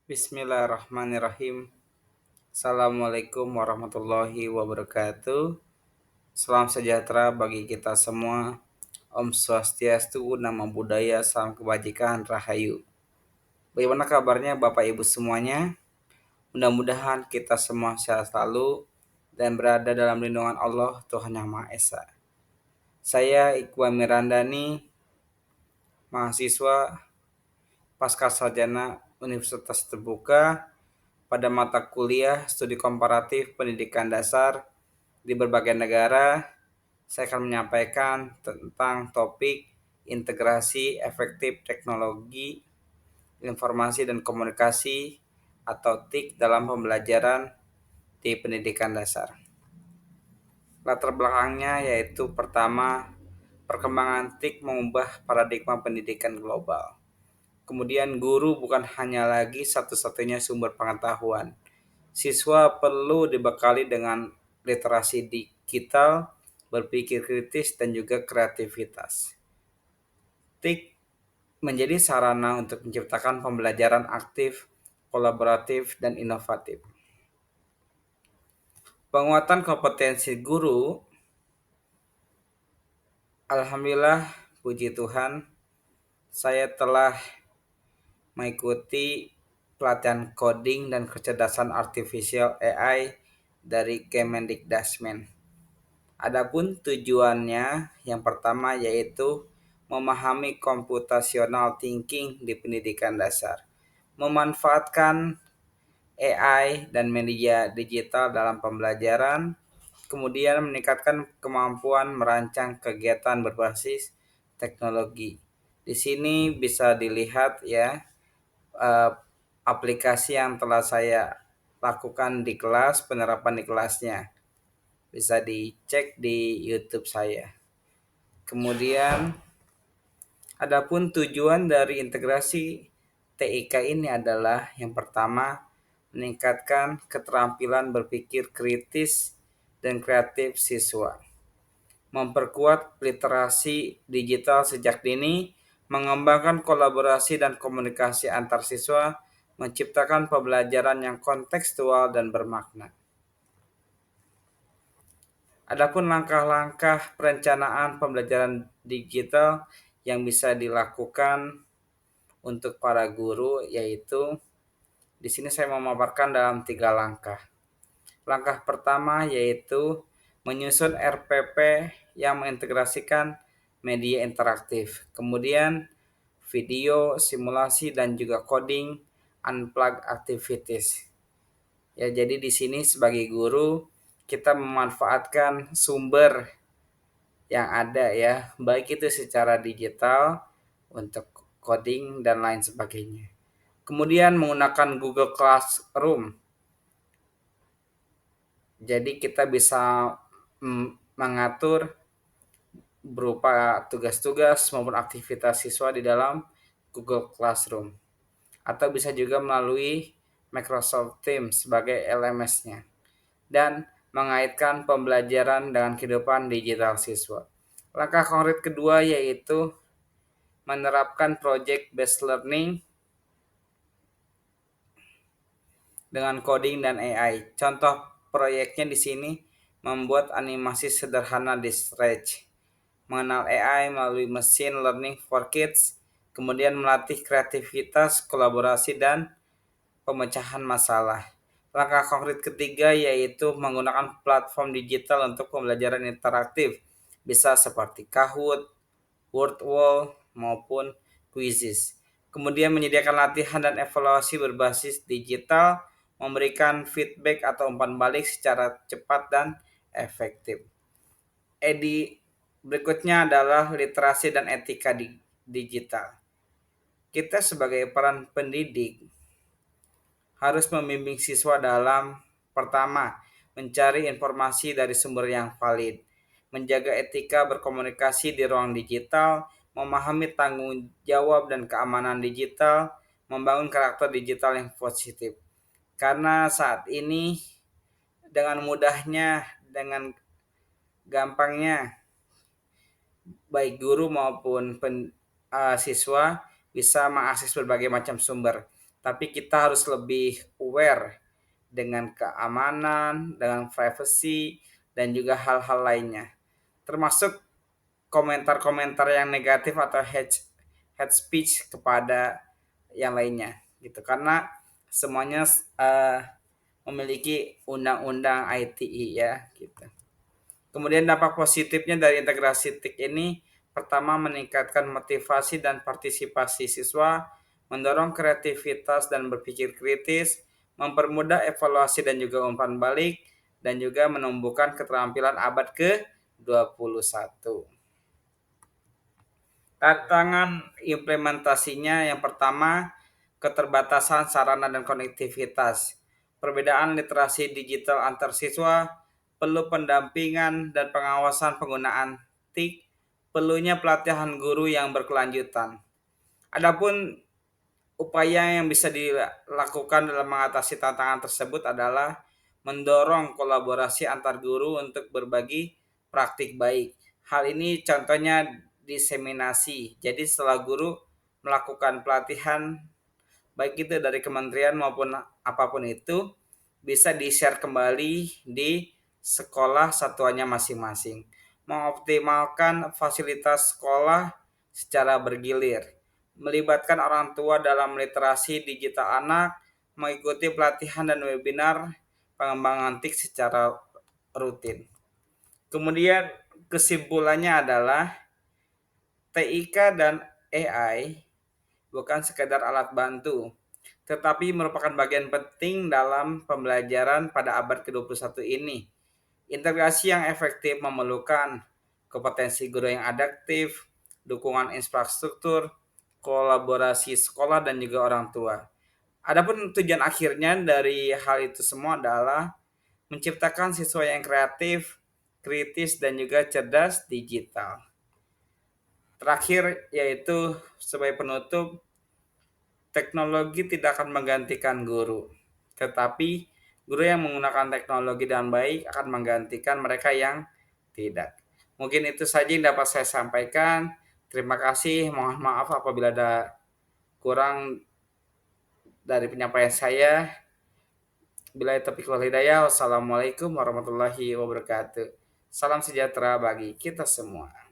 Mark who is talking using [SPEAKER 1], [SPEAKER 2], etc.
[SPEAKER 1] Bismillahirrahmanirrahim. Assalamualaikum warahmatullahi wabarakatuh. Salam sejahtera bagi kita semua. Om Swastiastu, Namo Buddhaya, Salam Kebajikan, Rahayu. Bagaimana kabarnya Bapak Ibu semuanya? Mudah-mudahan kita semua sehat selalu dan berada dalam lindungan Allah Tuhan Yang Maha Esa. Saya Iqbal Mirandani, mahasiswa Pasca Sarjana Universitas Terbuka pada mata kuliah Studi Komparatif Pendidikan Dasar di berbagai negara. Saya akan menyampaikan tentang topik integrasi efektif teknologi, informasi dan komunikasi atau TIK dalam pembelajaran di pendidikan dasar. Latar belakangnya yaitu pertama, perkembangan TIK mengubah paradigma pendidikan global. Kemudian guru bukan hanya lagi satu-satunya sumber pengetahuan. Siswa perlu dibekali dengan literasi digital, berpikir kritis, dan juga kreativitas. TIK menjadi sarana untuk menciptakan pembelajaran aktif, kolaboratif, dan inovatif. Penguatan kompetensi guru, alhamdulillah, puji Tuhan, saya telah mengikuti pelatihan coding dan kecerdasan artifisial AI dari Kemendikdasmen. Adapun tujuannya yang pertama yaitu memahami computational thinking di pendidikan dasar, memanfaatkan AI dan media digital dalam pembelajaran, kemudian meningkatkan kemampuan merancang kegiatan berbasis teknologi. Di sini bisa dilihat ya eh, aplikasi yang telah saya lakukan di kelas, penerapan di kelasnya. Bisa dicek di YouTube saya. Kemudian, adapun tujuan dari integrasi TIK ini adalah yang pertama, meningkatkan keterampilan berpikir kritis dan kreatif siswa, memperkuat literasi digital sejak dini, mengembangkan kolaborasi dan komunikasi antar siswa, menciptakan pembelajaran yang kontekstual dan bermakna. Adapun langkah-langkah perencanaan pembelajaran digital yang bisa dilakukan untuk para guru yaitu di sini saya memaparkan dalam 3 langkah. Langkah pertama yaitu menyusun RPP yang mengintegrasikan media interaktif. Kemudian video, simulasi dan juga coding unplugged activities. Ya, jadi di sini sebagai guru kita memanfaatkan sumber yang ada ya, baik itu secara digital untuk coding dan lain sebagainya. Kemudian menggunakan Google Classroom. Jadi kita bisa mengatur berupa tugas-tugas maupun aktivitas siswa di dalam Google Classroom. Atau bisa juga melalui Microsoft Teams sebagai LMS-nya. Dan mengaitkan pembelajaran dengan kehidupan digital siswa. Langkah konkret kedua yaitu menerapkan project based learning dengan coding dan AI. Contoh proyeknya di sini membuat animasi sederhana di Stretch, mengenal AI melalui machine learning for kids, kemudian melatih kreativitas, kolaborasi, dan pemecahan masalah. Langkah konkret ketiga yaitu menggunakan platform digital untuk pembelajaran interaktif, bisa seperti Kahoot, Wordwall, maupun Quizzes. Kemudian menyediakan latihan dan evaluasi berbasis digital, memberikan feedback atau umpan balik secara cepat dan efektif. Berikutnya adalah literasi dan etika digital. Kita sebagai peran pendidik harus membimbing siswa dalam pertama, mencari informasi dari sumber yang valid, menjaga etika berkomunikasi di ruang digital, memahami tanggung jawab dan keamanan digital, membangun karakter digital yang positif. Karena saat ini dengan mudahnya, dengan gampangnya baik guru maupun siswa bisa mengakses berbagai macam sumber. tapi kita harus lebih aware dengan keamanan, dengan privacy, dan juga hal-hal lainnya. Termasuk komentar-komentar yang negatif atau hate speech kepada yang lainnya gitu. Karena semuanya eh, memiliki undang-undang ITE ya gitu. Kemudian dampak positifnya dari integrasi TIK ini pertama meningkatkan motivasi dan partisipasi siswa, mendorong kreativitas dan berpikir kritis, mempermudah evaluasi dan juga umpan balik, dan juga menumbuhkan keterampilan abad ke-21. Tantangan implementasinya yang pertama, keterbatasan sarana dan konektivitas. Perbedaan literasi digital antar siswa, perlu pendampingan dan pengawasan penggunaan TIK, perlunya pelatihan guru yang berkelanjutan. Adapun upaya yang bisa dilakukan dalam mengatasi tantangan tersebut adalah mendorong kolaborasi antar guru untuk berbagi praktik baik. Hal ini contohnya diseminasi. Jadi setelah guru melakukan pelatihan baik itu dari kementerian maupun apapun itu bisa di-share kembali di sekolah satuannya masing-masing. Mengoptimalkan fasilitas sekolah secara bergilir, melibatkan orang tua dalam literasi digital anak, mengikuti pelatihan dan webinar pengembangan TIK secara rutin. Kemudian kesimpulannya adalah TIK dan AI bukan sekedar alat bantu, tetapi merupakan bagian penting dalam pembelajaran pada abad ke-21 ini. Integrasi yang efektif memerlukan kompetensi guru yang adaptif, dukungan infrastruktur, kolaborasi sekolah dan juga orang tua. Adapun tujuan akhirnya dari hal itu semua adalah menciptakan siswa yang kreatif, kritis dan juga cerdas digital. Terakhir yaitu sebagai penutup, teknologi tidak akan menggantikan guru, tetapi guru yang menggunakan teknologi dengan baik akan menggantikan mereka yang tidak. Mungkin itu saja yang dapat saya sampaikan. Terima kasih. Mohon maaf apabila ada kurang dari penyampaian saya. Bila taufiq wal hidayah. Wassalamualaikum warahmatullahi wabarakatuh. Salam sejahtera bagi kita semua.